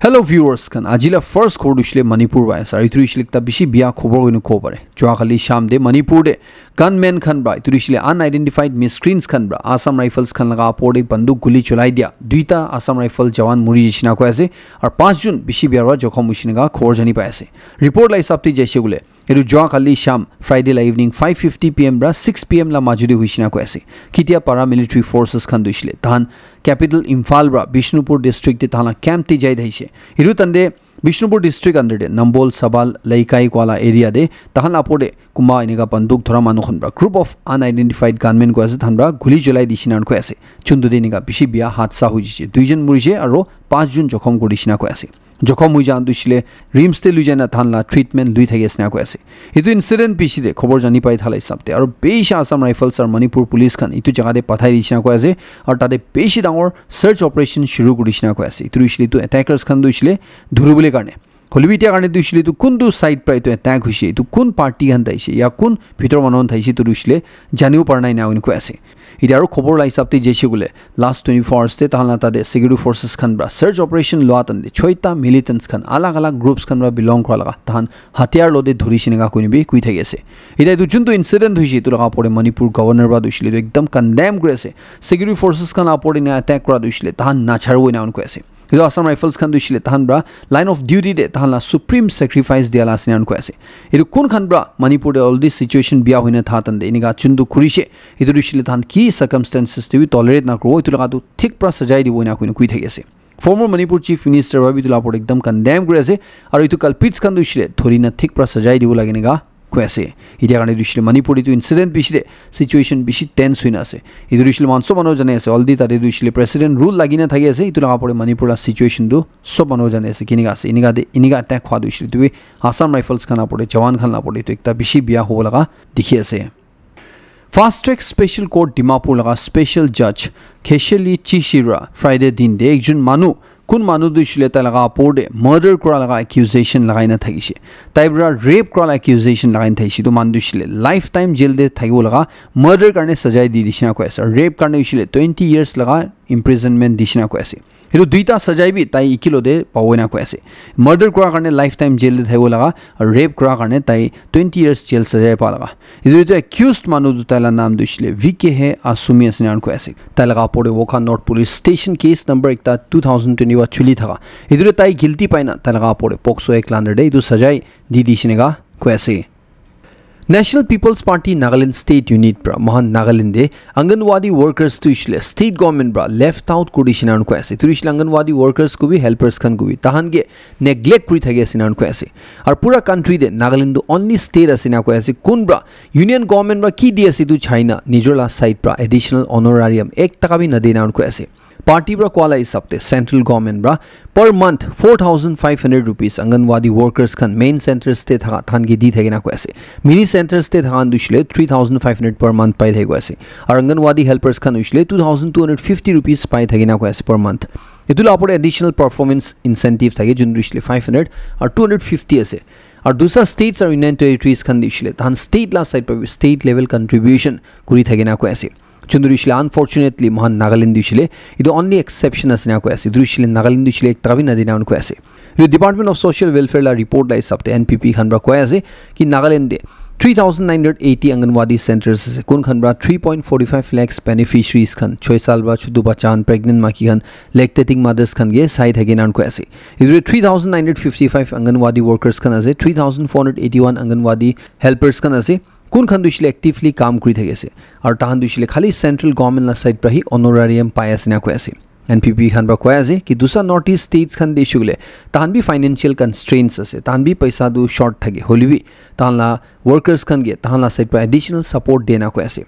Hello viewers kan ajila first khor dushle Manipur ba sar itu islik ta bishi biya khobor goinu khobare joa khali sham de Manipur de gunmen khan ba itu isle unidentified miscreants khan ba Assam Rifles khan laga porde banduk guli cholai dia duita Assam Rifle jawan muri jishna ko ase ar 5 jun bishi biya ra jokhom mushinga khor jani pa ase report lai sapti jaise gule etu joa khali sham Friday la evening 5:50 pm ra 6 pm la majudi huishina ko ase kitia paramilitary forces khan dushle tan capital Imphal ra Bishnupur district te thana camp ti jai daise iru tande Bishnupur district under de Nambol Sabal Laikai Kwala area de tahan apode kuma iniga banduk thora manu khonbra group of unidentified gunmen ko ase thanbra guli jolai dishinan ko ase chundu de niga bishi biya hatsa hujiche duijon murise aro 5 jun jokhom godishina ko ase jokhom hujan dushile rims te lujana thanla treatment lui thage asna ko ase itu incident bishi de khobor jani pai thalai sabte aro beisha Assam Rifles ar Manipur police khan itu jaga de pathai dishina ko ase ar tade beshi dangor search operation shuru godishina ko ase itu ishli tu attackers khan dushile dhurubule karne holibitia karne dushile tu kundu side pra itu attack huise itu kun party han daise ya kun bhitor manon thaise tu dushile janiu parnai na unko ase idaro khobor lai sabte jeshi gule last 24 hours te tahalna tade security forces khan bra search operation loatan de choita militants khan alag alag groups khan bra belong kora laga tahan hatiar lode dhuri shinega koinibi kui thage ase ida du juntu incident huisi tu laga pore Manipur governor ba dushile ekdam condemn kore ase security forces khan apore na attack kora dushile tahan na charwo na unko ase ido Assam Rifles khan dushile tahan bra line of duty de tahan la supreme sacrifice diala asina unko ase ido kun khan bra Manipur de all this situation biya hoina thatan de iniga chundu khurise ido dushile tahan ki circumstances to be tolerate na kro itu laga tu thik pra sajai di boina kuin kui thage ase former Manipur chief minister Babitullah por ekdam condemn kore ase aru itu culprits kan dushile thori na thik pra sajai di bo lagine ga ko ase idia kane dushile Manipur itu incident bishide situation bishi tense hoina ase idu dushile manso bano jane ase aldi tade dushile president rule lagina thage ase itu laga pore Manipur la situation du sob bano jane ase kiniga ase iniga attack khwa dushile tu Assam Rifles kana pore jawan khan la pore itu ekta bishi biya ho laga dikhi ase Fast Track Special Court Dimapur laga special judge Khesheli Chishira Friday din de ekjon manu kun manu dushile ta laga aporde murder kora laga accusation lagaina thagise taibra rape kora accusation lagain thaisi to man dushile lifetime jail de thagibo laga murder karne sajai di dishina ko ase rape karne dushile 20 years laga imprisonment dishina ko ase hiru duita sajai bi tai ikilo de pawoina ko ase murder kora karne lifetime jail de thagibo laga rape kora karne tai 20 years jail sajai pa laga idu to accused manu du tala naam dushile VK he asumi asnan ko ase ta laga aporde Wokha North Police Station case number ekta 2021 chuli thaga idure tai guilty paina talaga pore pokso ek lander de idu sajai di dishinega ko ase National People's Party Nagaland State Unit bra Mahan Nagaland de Anganwadi workers to ishle state government bra left out kodishinan ko ase tu ishle Anganwadi workers ko bi helpers khan ko bi tahan ge neglect kuri thage sinan ko ase ar pura country de Nagaland only state asina ko ase kun bra union government bra ki di ase tu China nijola side bra additional honorarium 1 taka bi na dena ko ase Party bra kwala isapte central government bra per month 4500 rupees Anganwadi workers kan main centers te than gi di thagena ko ase mini centers te than dushile 3500 per month pai thego ase ar Anganwadi helpers kan dushile 2250 rupees pai thagena ko ase per month itula apore additional performance incentive thage jun dushile 500 ar 250 ase और दूसरा states और union territories kan dishile than state la side par state level contribution kuri thagena ko ase chundurishile unfortunately Mahan Nagaland dishile idu only exception asina ko ase durishile Nagaland dishile ek tabi nadina ko ase the Department of Social Welfare la report lai sabte NPP khan bra ko ase ki Nagaland de 3980 Anganwadi centers ase kun khan bra 3.45 lakhs beneficiaries khan 6 sal ba chudu bachan pregnant maki khan lactating mothers khan ge sai thaginan ko ase idu 3955 Anganwadi workers khan ase 3481 Anganwadi helpers khan ase kun khan dushile actively काम kuri thage ase ar tahan dushile khali central government la side pra hi honorarium pai asina ko ase NPP khan ba ko ase ki dusa north east states khan deshugule tahan bi financial constraints ase tahan bi paisa du short thage holibi tahan la workers khan ge tahan la side pra additional support dena ko ase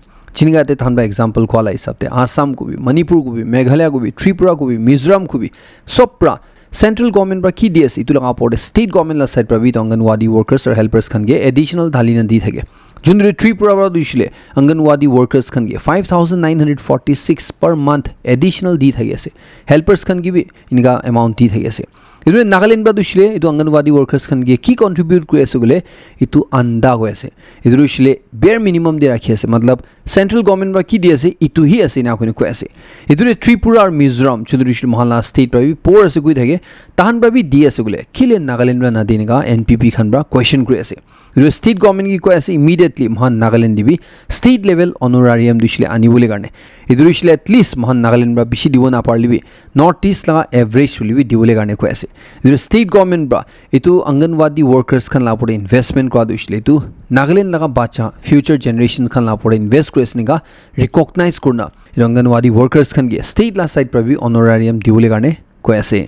chiniga te tahan ba example ko la hisab te Assam ko bi Manipur ko bi Meghalaya ko bi Tripura ko bi Mizoram ko bi sopra Central government bra ki DS itu laga porde state government la side pra bi Anganwadi workers or helpers khan ge additional dhalina di thage jundre Tripura bra dushile Anganwadi workers khan ge 5946 per month additional di thage ase helpers khan ge bi inga amount di thage ase ইটো নাগালেণ্ড বা দুছিলে ইটো অংগনবাদী ওয়াৰ্কাৰ্ছ খান গে কি contribute কৰি আছে গলে ইটো আন্দা হৈ আছে ইটো দুছিলে বেৰ মিনিমাম দি ৰাখি আছে মতলব সেন্ট্ৰেল গভৰ্নমেন্ট বা কি দি আছে ইটো হি আছে না কোনে কৈ আছে ইটো ত্ৰিপুৰা আৰু মিজোৰাম চুদুৰিছিল মহালা ষ্টেট পাবি পৰ আছে কৈ থাকে তাহান পাবি দি আছে গলে কিলে নাগালেণ্ড বা না দিনগা এনপিপি খান বা কোৱেশ্চন কৰি আছে ইটো ষ্টেট গভৰ্নমেন্ট কি কৈ আছে ইমিডিয়েটলি মহান নাগালেণ্ড দিবি ষ্টেট লেভেল অনাৰাৰিয়াম দিছিলে আনিবলৈ কাৰণে ইটো দিছিলে এটলিষ্ট মহান নাগালেণ্ড বা বেছি দিব নাপাৰলিবি নৰ্থ ইষ্ট লগা এভাৰেজ চলিবি দিবলৈ কাৰণে কৈ আছে ইটো ষ্টেট গভৰ্নমেন্ট বা ইটো অংগনবাদী ওয়াৰ্কাৰ্ছ খান লাপৰে ইনভেষ্টমেন্ট কৰা দিছিলে ইটো নাগালেণ্ড লগা বাচ্চা ফিউচাৰ জেনেৰেশ্যন খান লাপৰে ইনভেষ্ট কৰি আছে নিকা ৰিকগনাইজ কৰনা ইটো অংগনবাদী ওয়াৰ্কাৰ্ছ খান গে ষ্টেট লা সাইড পাবি অনাৰাৰিয়াম দিবলৈ কাৰণে কৈ আছে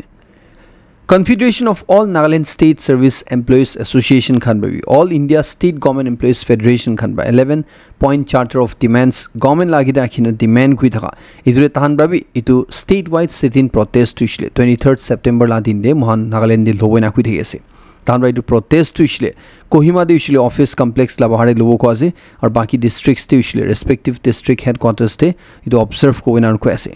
Confederation of All Nagaland State Service Employees Association Khanbabi All India State Government Employees Federation Khanba 11-point Charter of Demands Government lagi rakhina demand kui thaka idure tahanbabi itu statewide sit-in protest tuishle 23rd September la din de mohan Nagaland de loboina kui thei ase tahanba itu protest tuishle Kohima de usually office complex la bahare lobo ko ase aur baki districts te usually respective district headquarters te itu observe ko wina ko ase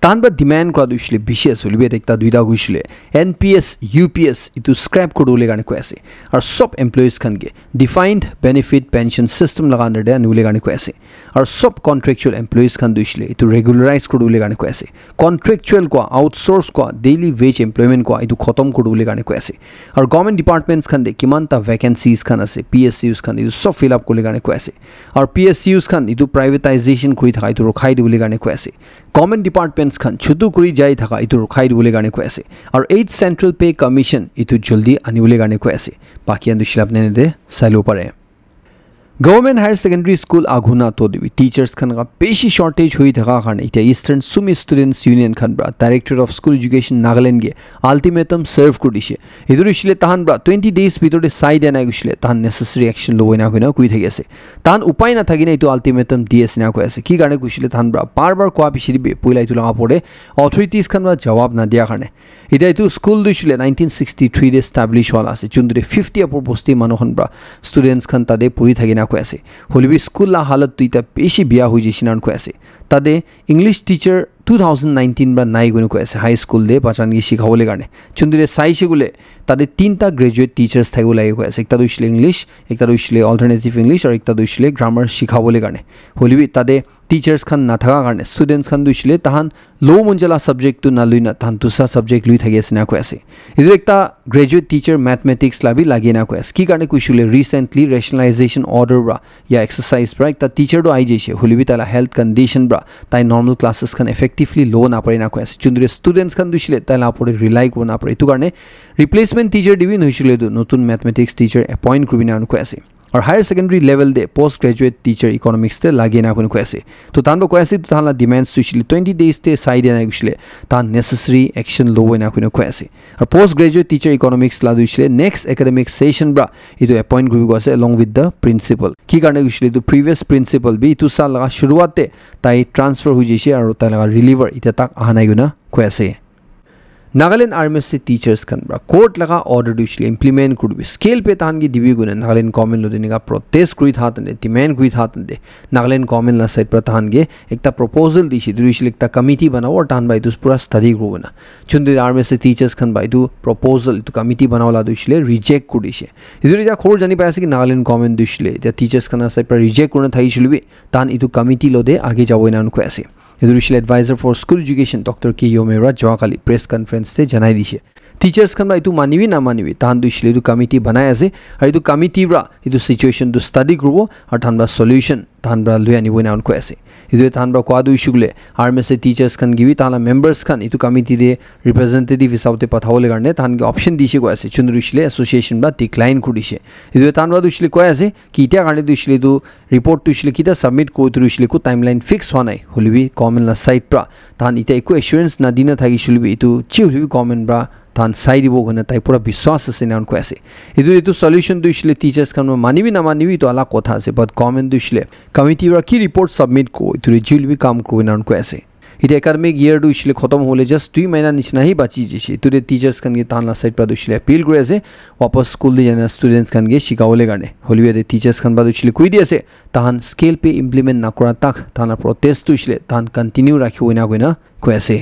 তানবা demand কৰা দুইছিলে বিশেষ হলিবে একটা দুইটা গৈছিলে NPS UPS ইটো scrap করলে গানে কৈ আছে আর সব এমপ্লয়িজ খানকে ডিফাইন্ড বেনিফিট পেনশন সিস্টেম লগা আন্ডার দে আনিবলৈ গানে কৈ আছে আর সব কন্ট্রাকচুয়াল এমপ্লয়িজ খান দুইছিলে ইটো রেগুলারাইজ করলে গানে কৈ আছে কন্ট্রাকচুয়াল কোৱা আউটসোৰ্স কোৱা ডেইলি ওয়েজ এমপ্লয়মেন্ট কোৱা ইটো খতম করলে গানে কৈ আছে আর গভর্নমেন্ট ডিপার্টমেন্টস খান দে কিমানটা ভ্যাকেন্সিজ খান আছে পিএসইউস খান ইটো সব ফিল আপ করলে গানে কৈ আছে আর পিএসইউস খান ইটো প্রাইভেটাইজেশন কৰি থাকা ইটো ৰখাই দিবলৈ গানে কৈ আছে গভৰ্নমেন্ট ডিপাৰ্টমেন্টস খান ছুটু কৰি যাই থাকা ইটো ৰখাই দিবলৈ গানে কৈ আছে আৰু 8 সেন্ট্রাল পে কমিশন ইটো জলদি আনিবলৈ গানে কৈ আছে বাকি আন্দুছিল আপনি দে চাইলো পাৰে Government Higher Secondary School Aghuna to dibi teachers khan ga peshi shortage hui thaka karne ita Eastern Sumi Students Union khan bra Director of School Education Nagaland ge ultimatum serve kudishe idur ishile tahan bra 20 days bitore side ana gishile tahan necessary action loina hoina kui thagi ase tahan upay na thagina itu ultimatum ds na ko ase ki karne kushile tahan bra bar kwa bishiribe poila itu laga pore authorities khan bra jawab na dia karne ita itu school dushile 1963 de establish hola ase chundre 50 apor bosti manohon bra students khan tade puri thagina কৈ আছে হলিবি school লা হালত তুইতা বেশি বিয়া হৈ জিছিনান কৈ আছে তাদে English teacher 2019 বা নাই গুণ কৈ আছে হাই স্কুল দে পাচানগি শিখাবলে কাৰণে চুন্দিৰে চাইছে গুলে তাদে তিনটা গ্রাজুয়েট টিচার্স থাকব লাগে কৈ আছে একটা দুইছিলে ইংলিশ একটা দুইছিলে অল্টারনেটিভ ইংলিশ আর একটা দুইছিলে গ্রামার শিখাবলে কাৰণে হলিবি তাদে টিচাৰ্স খান না থাকা কাৰণে স্টুডেন্টস খান দুইছিলে তাহান লো মঞ্জলা সাবজেক্ট টু না লুইনা তাহান দুসা সাবজেক্ট লুই থাকি আছে না কৈ আছে ইদু একটা গ্রাজুয়েট টিচার ম্যাথমেটিক্স লাবি লাগি না কৈ আছে কি কাৰণে কৈছিলে রিসেন্টলি রেশনালাইজেশন অর্ডার ব্রা या एक्सरसाइज ब्रा একটা টিচার তো আই যাইছে হলিবি তালা হেলথ কন্ডিশন ব্রা তাই নরমাল ক্লাसेस খান এফেক্টিভলি লো না পারে না কৈ আছে চুন্দ্রে স্টুডেন্টস খান দুইছিলে তাই না পড়ে রিলাই করব না পারে ইতু কাৰণে রিপ্লেসমেন্ট টিচার দিবি নইছিলে নতুন ম্যাথমেটিক্স টিচার অ্যাপয়েন্ট করবি না কৈ আছে और हायर सेकेंडरी लेवल दे पोस्ट ग्रेजुएट टीचर इकोनॉमिक्स ते लागे ना कोन कोसे तो तान बो कोसे तो ताला डिमांड्स तुइले 20 डेज ते साइड ना गुसले ता नेसेसरी एक्शन लो ना कोन कोसे और पोस्ट ग्रेजुएट टीचर इकोनॉमिक्स ला दुइले नेक्स्ट एकेडमिक सेशन ब्रा इतो अपॉइंट ग्रुप गोसे अलोंग विथ द प्रिंसिपल की कारण गुसले तो प्रीवियस प्रिंसिपल बी तो साल लगा शुरुआत ते ताई ट्रांसफर हो जैसे और ता लगा रिलीवर इते तक आना गुना कोसे Nagaland RMSC teachers kan bra court laga order duishle implement kurbi scale pe tan gi dibi guna Nagaland government lo diniga protest kuri thatande demand kuri thatande Nagaland government la side pratan ge ekta proposal dishi duishle ekta committee banao or tan bai dus pura study grubuna chundi RMSC teachers kan bai du proposal tu committee banawla duishle reject kudishe iduri ja khor jani paise ki Nagaland government duishle ja teachers kan side pra reject kurna thaishulbi tan itu committee lo de age jaboina nu ko ase Educational Advisor for School Education Dr. K. Yomera Joakali press conference te janai dishe teachers kan ba itu maniwi na maniwi tahan duishle itu committee banai ase ar itu committee bra itu situation to study grubo ar tan ba solution tan bra lui ani boina unko ase idu tan bra kwa du issugle RMSC teachers kan gibi tala members kan itu committee de representative hisaute pathawole garne tan ge option dishe ko ase chundrishle association bra decline kudishe idu tan bra duishle ko ase ki ita garne duishle du report tuishle kita submit ko tuishle ko timeline fix honai holibi comment la site pra tan ita eku assurance na dina thagi shulbi itu chiuli comment bra tan side bo gona tai pura biswas ase na unko ase itu solution duishle teachers kan maniwi na maniwi to ala kotha ase but comment duishle committee ra ki report submit ko itu rejul bi kam ko na unko ase ite academic year duishle khotom hole just 2 mahina nichna hi bachi jise itu teachers kan ge tan la side pra duishle appeal kore ase wapas school de jana students kan ge shikawole garne holiwe de teachers kan ba duishle koi di ase tan scale pe implement na kora tak tan protest duishle tan continue rakhi hoina goina ko ase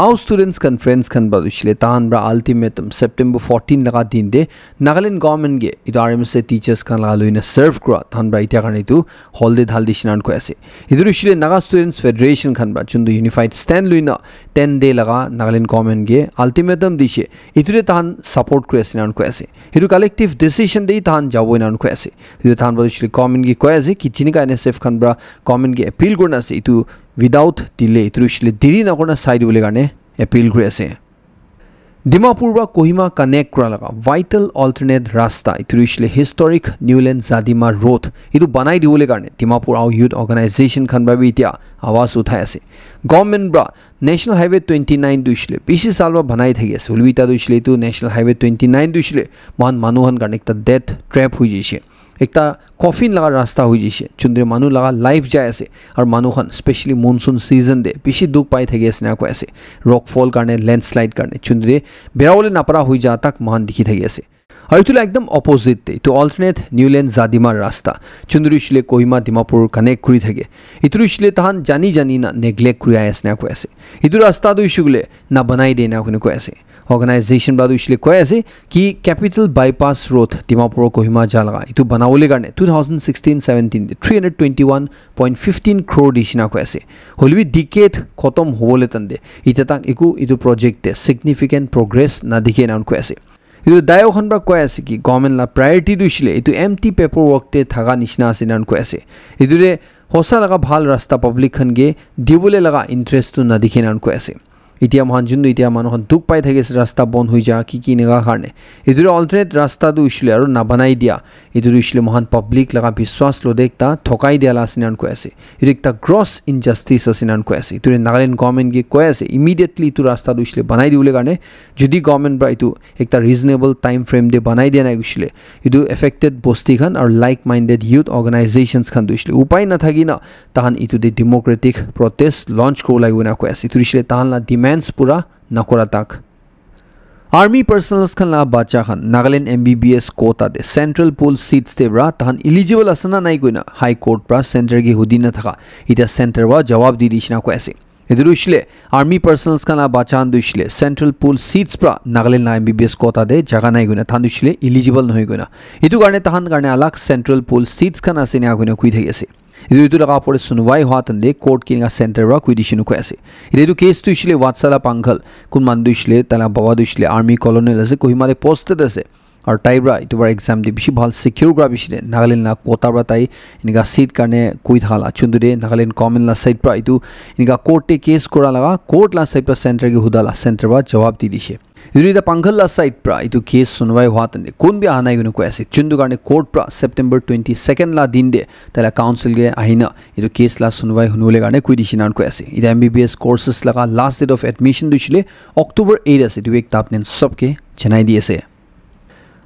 Our students conference kan badushle tahan bra ultimatum September 14 laga din de Nagaland government ge idu RMSA teachers kan laga loina serve kra tahan bra itia karne tu holiday dhaldi shinan ko ase idu shle Naga Students Federation kan bra chundu unified stand loina 10 day laga Nagaland government ge ultimatum dishe idu tahan support kra sinan ko ase idu collective decision de tahan jabo inan ko ase idu tahan badushle government ge ko ase ki chinika NSF kan bra government ge appeal korna ase itu without delay itrushle diri na korna side bole garne appeal kuri ase Dimapur ba Kohima connect kura laga vital alternate rasta itrushle historic Newland Zadima road idu banai diwole garne Dimapur our youth organization khan ba bi itia awas uthai ase government bra National Highway 29 dushle bishi salwa banai thagi ase ulbita dushle tu National Highway 29 dushle man manuhan garne ekta death trap hui jise ekta coffin laga rasta hui jise chundre manu laga life jai ase ar manu khan especially monsoon season de bishi duk pai thagi ase na ko ase rock fall karne landslide karne chundre berawole napara hui ja tak mahan dikhi thagi ase আর ইটো একদম opposite তে ইটো alternate Newland জাদিমার রাস্তা চন্দ্রুশলে Kohima Dimapur connect করি থাকে ইতুরুশলে তাহান জানি না নেগলেক্ট করি আইস না কয় আছে ইটো রাস্তা দুইশুগুলে না বানাই দে না কোন কয় আছে organization ba duishle koi ase ki capital bypass road Dimapur Kohima jalga itu banawole garne 2016-17 321.15 crore dishina koi ase holwi decade khotom hobole tande ita tak itu project te significant progress na dikhe na koi ase itu dayo khan ba koi ase ki government la priority duishle itu empty paperwork te thaga nishna ase nan koi ase itu re hosa laga bhal rasta public khan ge dibule laga interest tu na dikhe nan koi ase ইতিয়া মহান জুন্দু ইতিয়া মানুহ দুখ পাই থাকে রাস্তা বন্ধ হৈ যা কি নেগা কাৰণে ইদুৰে অল্টাৰনেট ৰাস্তা দু ইছলে আৰু না বনাই দিয়া ইদুৰে ইছলে মহান পাব্লিক লগা বিশ্বাস লো দেখতা ঠকাই দিয়া লাসিনান কৈ আছে ইটো একটা গ্ৰছ ইনজাস্টিস আসিনান কৈ আছে ইতুৰে নাগালেণ্ড গভৰ্নমেণ্ট গে কৈ আছে ইমিডিয়েটলি ইটো ৰাস্তা দু ইছলে বনাই দিউলে কাৰণে যদি গভৰ্নমেণ্ট বা ইটো একটা ৰিজনেবল টাইম ফ্ৰেম দে বনাই দিয়া নাই গৈছিলে ইটো এফেক্টেড বস্তি খান আৰু লাইক মাইন্ডেড ইউথ অৰ্গানাইজেশনস খান দু ইছলে উপায় না থাকি না তাহান ইটো দে ডেমোক্ৰেটিক প্ৰটেষ্ট লঞ্চ কৰিব লাগিব না কৈ আছে ইটো ইছলে তাহান লা demands pura nakora tak Army personnels khan la bacha khan Nagaland MBBS quota de central pool seats te bra tahan eligible asana nai koina high court pra center gi hudina thaka ita center wa jawab di dishna ko ase idurushle army personnels khan la bacha han duishle central pool seats pra Nagaland la MBBS quota de jaga nai koina than duishle eligible noi koina itu garne tahan garne alag central pool seats khan ase na koina kui thagi ase itu laga pore sunwai hwatande court kinga center ra kuidishinu ko ase itu case tu ishle watsala panghal kun mandu ishle tala bawa du ishle army colonel ase kohimare posted ase ar taibra itu bar exam de bishi bhal secure gra bishile Nagaland na kota bra tai iniga seat karne koi thala chundure Nagaland common la side pra itu iniga court te case kora laga court la side pra center ge hudala center ba jawab di dishe Yurida Panghal side pra itu case sunwai hwatande kun bi anai gunu ko ase chundu garne court pra September 22nd la din de tala council ge ahina itu case la sunwai hunule garne koi dishinan ko ase ida MBBS courses laga last date of admission dishile October 8 ase itu ek tapnen sabke janai di ase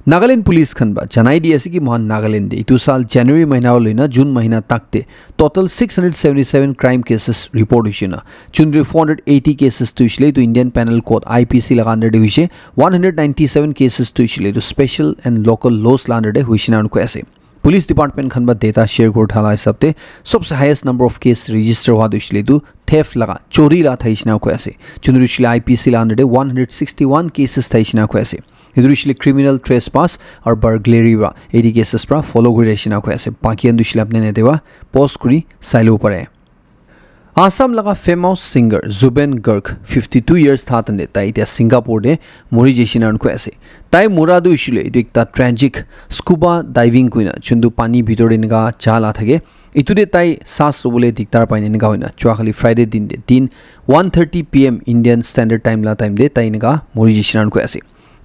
Nagaland police khan ba janai di ase ki mohan Nagaland de itu sal January mahina loina June mahina takte total 677 crime cases report huishina chundri 480 cases to ishle to Indian Penal Code IPC laga under de huishe 197 cases to ishle to special and local laws la under de huishina unko ase police department khan ba data share kor thala hisabte सबसे highest number of case register hua duishle tu theft laga chori la thaisna ko ase chundri ishle IPC la under de 161 cases thaisna ko ase idurishile criminal trespass or burglary ra 80 cases pra follow kori reshina ko ase baki andushle apne ne dewa post kuri sailo pare Assam laga famous singer Zubin Garg 52 years thatande tai ita Singapore de mori jeshina ko ase tai moradu ishile itu ekta tragic scuba diving kuina chundu pani bhitore niga chala thage itude tai sas robole diktar paine niga hoina chuakhali Friday din de 1:30 pm Indian Standard Time la time de tai niga mori jeshina ko ase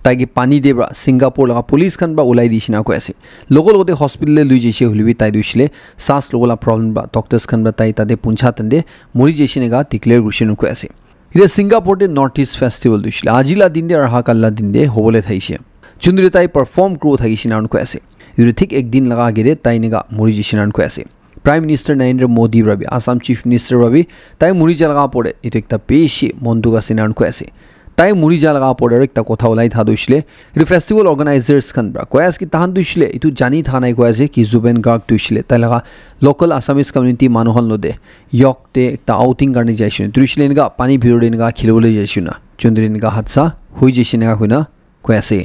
ताकि पानी देब्रा Singapore लगा police खन बा उलाई दिसिना को ऐसे लोगो लोगोते hospital Louis जेसे हुलिबि ताइ दुइसले सास लोगोला प्रॉब्लम बा डॉक्टर्स खन बा ताइ तादे पुंछा तंदे मोरि जेसिनेगा डिक्लेयर गुसिनु को ऐसे इरे सिंगापुर दे नॉर्थ ईस्ट फेस्टिवल दुइसले आजिला दिन दे और हाकल्ला दिन दे होबोले थाइसे चुंदुरे ताइ परफॉर्म क्रो थागिसिना को ऐसे इरे ठीक एक दिन लगा गेरे ताइ नेगा मोरि जेसिना को ऐसे प्राइम मिनिस्टर नरेंद्र मोदी रवि आसाम चीफ मिनिस्टर रवि ताइ मोरि जलगा पड़े इतो एकटा पेशी मंदुगा सिनान को ऐसे তাই মুৰি যা লগা পৰে একটা কথা ওলাই থা দইছিলে এটো ফেষ্টিভেল অৰ্গানাইজাৰ্ছ খান ব্ৰা কয়াস কি তাহান দইছিলে এটো জানি থা নাই কয়া যে কি জুবেন গাৰ্গ দইছিলে তাই লগা লোকাল আসামিজ কমিউনিটি মানুহল নদে ইয়কতে একটা আউটিং কাৰণে যাইছিল দইছিলে এনেকা পানী ভিৰৰ এনেকা খেলিবলৈ যাইছিল না চন্দ্ৰ এনেকা হাদসা হৈ যাইছিল না কইনা কয়াছে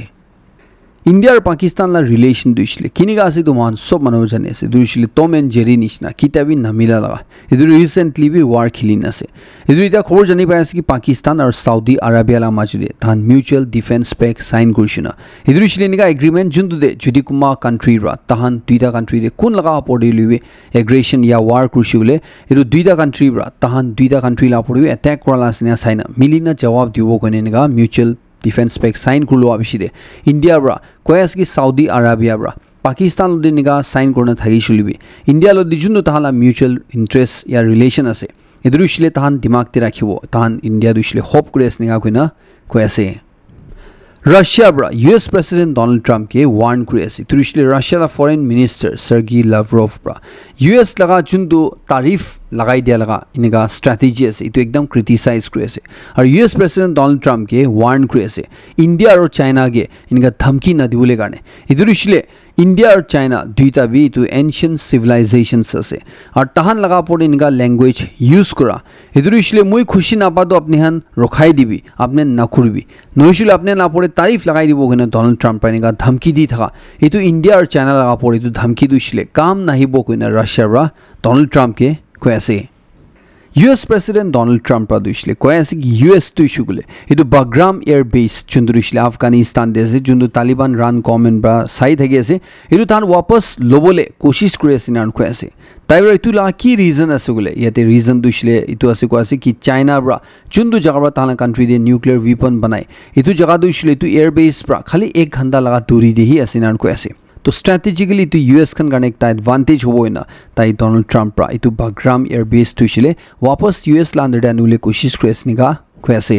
India और Pakistan la relation दुइशले किनिगा से तो मान सब मानव जाने से दुइशले टॉम एंड जेरी निशना किताबी नमिला लगा इधर रिसेंटली भी वार खिलिना से इधर इता खबर जानी पाया कि पाकिस्तान और सऊदी अरेबिया ला माजुदे थान म्यूचुअल डिफेंस पैक्ट साइन करछिना इधर इशले निगा एग्रीमेंट जुंदु दे जुदि कुमा कंट्री रा ताहान दुइटा कंट्री दे कोन लगा पड़े लिवे एग्रेशन या वार करछिले इधर दुइटा कंट्री रा ताहान दुइटा कंट्री ला पड़े अटैक करला सिना साइन मिलिना जवाब दिवो कोने निगा म्यूचुअल डिफेंस पैक्ट साइन करलो आबिसिदे इंडिया रा कयास की सऊदी अरेबिया रा पाकिस्तान लदे निगा साइन करना थागी शुलिबे इंडिया लदे जुनु ताहाला म्यूचुअल इंटरेस्ट या रिलेशन আছে এদুরিশলে তাহান দিমাগতে রাখিব তাহান ইন্ডিয়া দুইশলে হোপ করেস নিগা কইনা কয়াছে রাশিয়া ব্রা यूएस প্রেসিডেন্ট ডোনাল্ড ট্রাম্প কে ওয়ার্ন করেছে তুরিশলে রাশিয়ার ফরেন মিনিস্টার সার্গি লাভরভ ব্রা यूएस লগা जुन्दु तारीफ लगाई दिया लगा इनका स्ट्रैटेजी আছে इतो एकदम क्रिटिसाइज করেছে আর यूएस প্রেসিডেন্ট ডোনাল্ড ট্রাম্প কে ওয়ার্ন করেছে इंडिया और चाइना के इनका धमकी न दिबुले गाने इदुरिशले इंडिया और चाइना दुईटा भी तो एंशियंट सिविलाइजेशंस আছে और ताहान लगा पड़े इनका लैंग्वेज यूज करा इदुरिशले मुई खुशी ना पादो अपने हन रखाई दिबी आपने ना खुरबी नोइशले अपने ना पड़े तारीफ लगाई दिबो गने डोनाल्ड ट्रम्प इनका धमकी दी था इतो इंडिया और चाइना लगा पड़े तो धमकी दुइशले काम नाही बो कइना रशिया रा डोनाल्ड ट्रम्प के कयासे यूएस प्रेसिडेंट डोनाल्ड ट्रम्प रा दुइशले कयासे कि यूएस तुइशुगले इतो बाग्राम एयर बेस चुंदुरिशले अफगानिस्तान देसे जुंदु तालिबान रान गवर्नमेंट बा साइड हेगेसे इतो तान वापस लोबोले कोशिश करेसे नान कयासे ताइबर इतो ला की रीजन असुगले यते रीजन दुइशले इतो असे कयासे कि चाइना बा जुंदु जगह बा ताला कंट्री दे न्यूक्लियर वेपन बनाए इतो जगह दुइशले इतो एयर बेस बा खाली 1 घंटा लगा दूरी दे ही असे नान कयासे तो स्ट्रैटेजिकली तो यूएस खन गाने एक एडवांटेज होबो ना ताई डोनाल्ड ट्रम्प रा इतो बाग्राम एयर बेस तुइशले वापस यूएस लांदर दानुले कोशिश करेसनिगा कयासे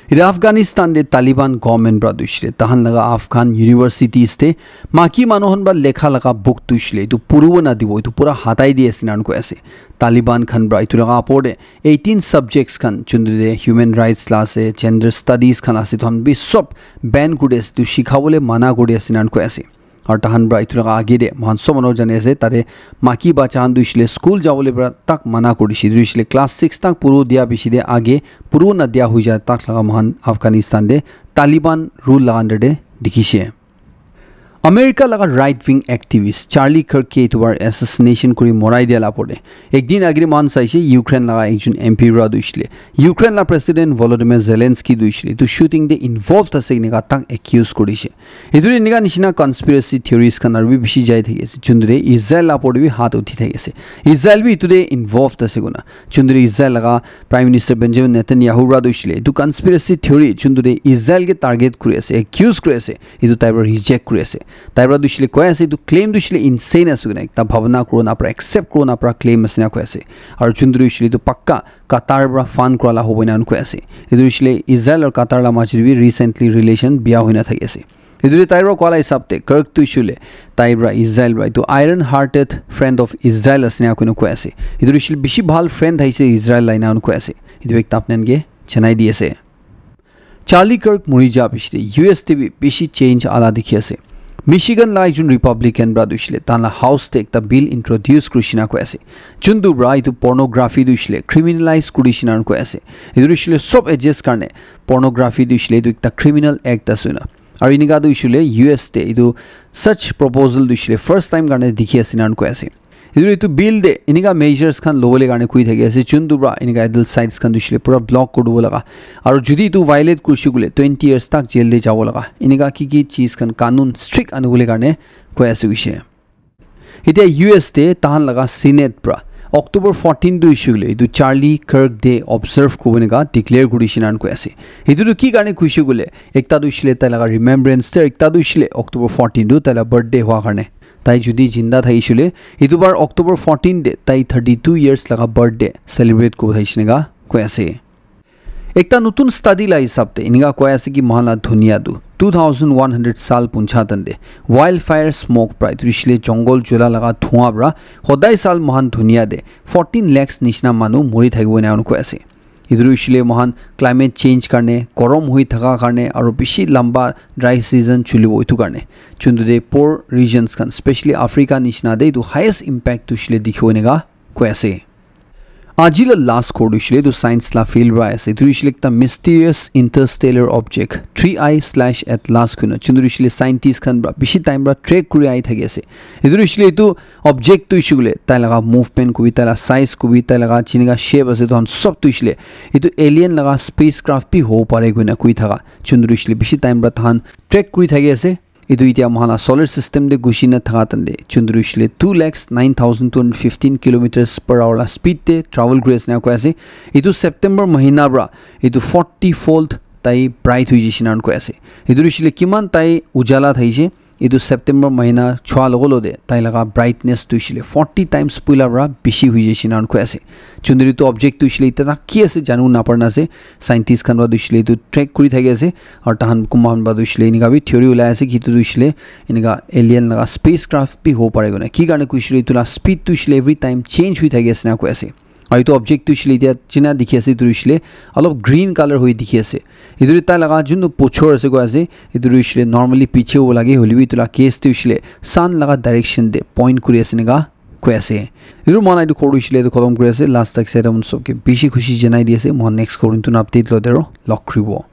इधर अफगानिस्तान दे तालिबान गवर्नमेंट ब्रा दुइशले ताहान लगा अफगान यूनिवर्सिटीज ते माकी मानोहन बा लेखा लगा बुक तुइशले इतो पुरुव ना दिबो इतो पूरा हटाई दिएस नान कयासे तालिबान खन ब्रा इतो लगा पड़े 18 सब्जेक्ट्स खन चुंदे ह्यूमन राइट्स लासे जेंडर स्टडीज खन आसे थन बि सब बैन कुडेस तु शिखाबले माना कुडेस नान कयासे और ताहान ब्रा इतो लगा आगे दे मानसो मनो जाने से तारे माकी बाचान दुइशले स्कूल जावले ब्रा तक मना कुडिसि दुइशले क्लास 6 तक पुरो दिया बिसिदे आगे पुरो न दिया हुई जाए तक लगा महान अफगानिस्तान दे तालिबान रूल लगांदर दे दिखिसे अमेरिका लगा राइट विंग एक्टिविस्ट चार्ली कर्क के इतवार असैसिनेशन करी मराई दिया पड़े एक दिन आगे मान साइसे यूक्रेन लगा एकजन एमपी रा दुइशले यूक्रेन ला प्रेसिडेंट वोलोडिमिर जेलेंस्की दुइशले तो शूटिंग दे इन्वॉल्वड আছে নিগা তাক একিউজ কৰিছে এদুৰি নিগা নিচিনা কনস্পিৰেসি থিওৰিজ খান আৰু বেছি যাই থাকি আছে চুন্দৰে ইজৰাইল লা পৰবি হাত উঠি থাকি আছে ইজৰাইল বি ইতুৰে ইনভলভড আছে গুনা চুন্দৰে ইজৰাইল লগা প্ৰাইম মিনিষ্টাৰ বেঞ্জামিন নেতানিয়াহু ৰা দুইছিলে ইটো কনস্পিৰেসি থিওৰি চুন্দৰে ইজৰাইল কে টাৰ্গেট কৰি আছে একিউজ কৰি আছে ইটো টাইবৰ ৰিজেক্ট কৰি আছে ताइब्रा दुइशले कयासे इतो क्लेम दुइशले इनसेन असुगना एकता भावना कोरोना पर एक्सेप्ट कोरोना पर क्लेम असना कयासे और चुंद्रुइशले तो पक्का कतार ब्रा फान करला होबैना कयासे इदुइशले इजराइल और कतार ला माजिबि रिसेंटली रिलेशन बिया होइना थाकिसे इदुरे ताइब्रा कला हिसाबते कर्क तुइशले ताइब्रा इजराइल ब्रा तो iron hearted friend of Israel असना कोन कयासे इदुरिशले बिसि भाल फ्रेंड हाइसे इजराइल लाइना कयासे इदु एकता आपननगे जनाई दिएसे चार्ली कर्क मुरिजा बिसते यूएस टीवी बिसि चेंज आला दिखियासे मिशिगन ला एकजन रिपब्लिकन ब्रा दुइशले ताला हाउस ते एकता बिल इंट्रोड्यूस कृष्णा कयासे चुंदु ब्रा इतो पोर्नोग्राफी दुइशले क्रिमिनलाइज कृष्णा कयासे इदुरिशले सब एजेस करने पोर्नोग्राफी दुइशले इतो एकता क्रिमिनल एक्ट असुना और इनिगा दुइशले यूएस ते इतो सच प्रपोजल दुइशले फर्स्ट टाइम करने दिखियासिना कयासे इदुरे इतो बिल दे इनिगा मेजर्स खान लोबले गाने कुइ थाके आसे चुंदु ब्रा इनिगा एडल्ट साइट्स खान दुइशले पूरा ब्लॉक करदो लगा और जुदी इतो वायलेट कुर्सिगुले 20 इयर्स तक जेल दे जावो लगा इनिगा की चीज खान कानून स्ट्रिक्ट अनुगुले गाने कयासे विषय इते यूएस ते ताहान लगा सीनेट ब्रा अक्टोबर 14 दुइशुगले इतो चार्ली कर्क डे ऑब्जर्व कोबनेगा डिक्लेयर गुडिसिनान कयासे इतो की गाने खुशिगुले एकता दुइशले ता लगा रिमेम्बरेंस ते एकता दुइशले अक्टोबर 14 दु ताला बर्थडे हुआ करने ताई जुदी जिंदा थाइसुले इतुबार अक्टोबर 14 दे ताई 32 इयर्स लगा बर्थडे सेलिब्रेट को थाइसनेगा कयासे एकता नतुन स्टडी ला हिसाबते इनिगा कयासे कि महला दुनिया दु 2100 साल पुंछातन दे वाइल्ड फायर स्मोक प्राय त्रिशले जंगल जोला लगा धुआं ब्रा हदाय साल महान दुनिया दे 14 लाख निशना मानु मरि थाइबो ना कयासे इधर इसलिए महान क्लाइमेट चेंज करने गरम हुई थका करने और बेसी लंबा ड्राई सीजन चुलिबो इतु करने चुंदुदे पोर रीजन्स खान स्पेशली अफ्रीका निशना दे तो हाईएस्ट इम्पैक्ट इसलिए दिखोनेगा क्वेसे आजिल लास्ट कोड इसलिए तो साइंस ला फील रहा है तो इसलिए ता मिस्टीरियस इंटरस्टेलर ऑब्जेक्ट 3I/Atlas कुन चुंदुर इसलिए साइंटिस्ट खान बा बिशी टाइम बा ट्रैक कुरी आई थगे से इधर इसलिए तो ऑब्जेक्ट तो इशुले ताई लगा मूवमेंट को भी ताई साइज को भी ताई लगा चिनिगा शेप असे तो हम सब तो इसलिए ये तो एलियन लगा स्पेसक्राफ्ट भी हो पारे गुना कोई थगा चुंदुर इसलिए बिशी टाइम बा थान ट्रैक कुरी थगे से इदु इतिया महाना सोलर सिस्टम दे गुशिना थगा तंदे चुंदुर इसलिए 2,09,215 km/h ला स्पीड ते ट्रैवल ग्रेस ना को ऐसे इदु सितंबर महीना ब्रा इदु 40 फोल्ड ताई ब्राइट हुई जिसिनान को ऐसे इदु इसलिए किमान ताई उजाला थाइजे इदु सितंबर महीना छवा लगोलो दे ताई लगा ब्राइटनेस तो इसलिए 40 टाइम्स पुला ब्रा बिशी हुई जिसिनान को ऐसे चुंदुरी तो ऑब्जेक्ट तो इसलिए इतना की ऐसे जानू ना पड़ना से साइंटिस्ट खान बाद इसलिए तो ट्रैक करी था से और तहन कुमान बाद इसलिए इनका भी थ्योरी उलाया से कि तो इसलिए इनका एलियन लगा स्पेसक्राफ्ट भी हो पड़ेगा ना की कारण को इसलिए तुला स्पीड तो इसलिए एवरी टाइम चेंज हुई था ना को ऐसे और तो ऑब्जेक्ट तो इसलिए इतना चिना दिखी ऐसे तो इसलिए अलग ग्रीन कलर हुई दिखी ऐसे इधर इतना लगा जो तो पोछोर ऐसे को ऐसे इधर इसलिए नॉर्मली पीछे वो लगे होली भी तुला केस तो इसलिए सान लगा डायरेक्शन दे पॉइंट करी ऐसे निका को ऐसे इधर माना इधर खोड़ इसलिए तो खत्म करे ऐसे लास्ट तक से हम सबके बेशी खुशी जनाई दिए से मोहन नेक्स्ट खोड़ तो अपडेट लो दे रो लॉक रिवो